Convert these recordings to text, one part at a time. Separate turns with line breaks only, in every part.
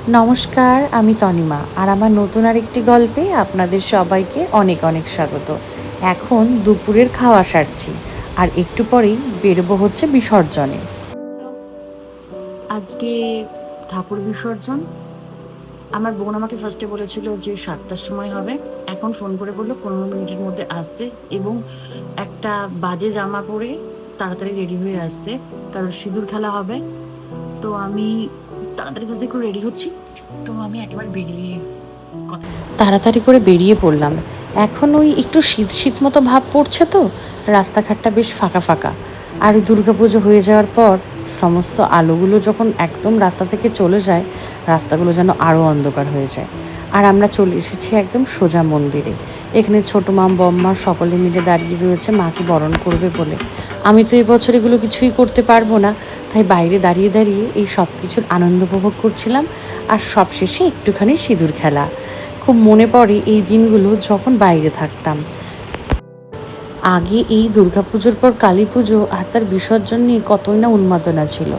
নমস্কার, আমি তনিমা আর আমার নতুন আরেকটি গল্পে আপনাদের সবাইকে অনেক অনেক স্বাগত। এখন দুপুরের খাওয়া সারছি আর একটু পরেই বেরোবো হচ্ছে বিসর্জনে।
আজকে ঠাকুর বিসর্জন। আমার বোন আমাকে ফার্স্টে বলেছিল যে 7টার সময় হবে। এখন ফোন করে বললো 15 মিনিটের মধ্যে আসতে, এবং একটা বাজে জামা পরে তাড়াতাড়ি রেডি হয়ে আসতে, কারণ সিঁদুর খেলা হবে। তো আমি তাড়াতাড়ি তাড়াতাড়ি করে রেডি হচ্ছি। তো আমি একেবারে বেরিয়ে কথা বলছি।
তাড়াতাড়ি করে বেরিয়ে পড়লাম। এখন ওই একটু শীত শীত মতো ভাব পড়ছে, তো রাস্তাঘাটটা বেশ ফাঁকা ফাঁকা। আর দুর্গাপুজো হয়ে যাওয়ার পর সমস্ত আলোগুলো যখন একদম রাস্তা থেকে চলে যায়, রাস্তাগুলো যেন আরও অন্ধকার হয়ে যায়। আর আমরা চলে এসেছি একদম সোজা মন্দিরে। এখানে ছোটো মা বম্মা সকলে মিলে দাঁড়িয়ে রয়েছে মাকে বরণ করবে বলে। আমি তো এই বছর এগুলো কিছুই করতে পারবো না, তাই বাইরে দাঁড়িয়ে দাঁড়িয়ে এই সব কিছুর আনন্দ উপভোগ করছিলাম। আর সবশেষে একটুখানি সিঁদুর খেলা। খুব মনে পড়ে এই দিনগুলো যখন বাইরে থাকতাম। আগে এই দুর্গাপুজোর পর কালী পুজো আর তার বিসর্জন নিয়ে কতই না উন্মাদনা ছিল।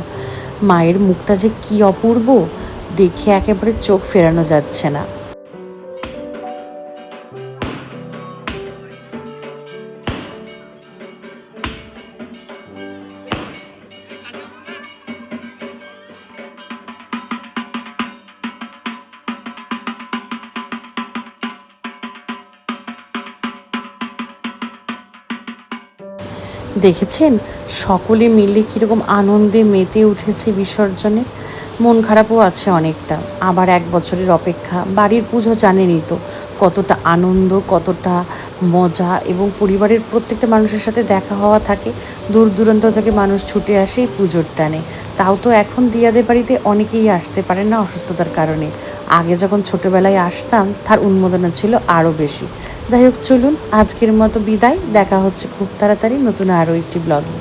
মায়ের মুখটা যে কি অপূর্ব, দেখে একেবারে চোখ ফেরানো যাচ্ছে না। দেখেছেন সকলে মিলে কীরকম আনন্দে মেতে উঠেছে বিসর্জনে। মন খারাপও আছে অনেকটা। আবার 1 বছরের অপেক্ষা। বাড়ির পুজো জানেনই তো কতটা আনন্দ, কতটা মজা, এবং পরিবারের প্রত্যেকটা মানুষের সাথে দেখা হওয়া থাকে। দূর দূরান্ত থেকে মানুষ ছুটে আসে এই পুজোর টানে। তাও তো এখন দিয়াদের বাড়িতে অনেকেই আসতে পারেন না অসুস্থতার কারণে। আগে যখন ছোটোবেলায় আসতাম তার উন্মাদনা ছিল আরও বেশি। যাই হোক, চলুন আজকের মতো বিদায়। দেখা হচ্ছে খুব তাড়াতাড়ি নতুন আরও একটি ব্লগে।